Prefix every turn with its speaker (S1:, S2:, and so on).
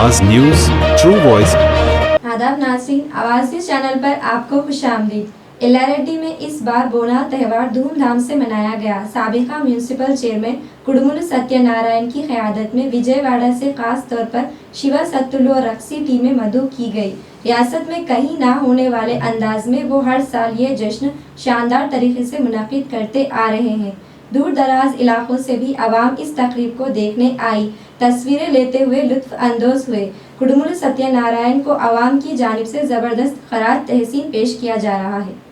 S1: आवाज news, true voice.
S2: आदाब नाज़रीन, आवाज़ न्यूज़ चैनल पर आपको खुशामदीद। एल्लारेड्डी में इस बार बोनाल त्यौहार धूमधाम से मनाया गया। साबिका म्यूनिसिपल चेयरमैन कुडमुल सत्यनारायण की क़यादत में विजयवाड़ा से खास तौर पर शिवा सत्तुलु और रक्सी टीमें मदऊ की गई। रियासत में कहीं ना होने वाले अंदाज में वो हर साल ये जश्न शानदार तरीके से मुनक़िद करते आ रहे हैं। दूर दराज इलाकों से भी आवाम इस तकरीब को देखने आई, तस्वीरें लेते हुए लुत्फ़ अंदोज़ हुए। कुडमुल सत्यनारायण को आवाम की जानिब से ज़बरदस्त ख़राज तहसीन पेश किया जा रहा है।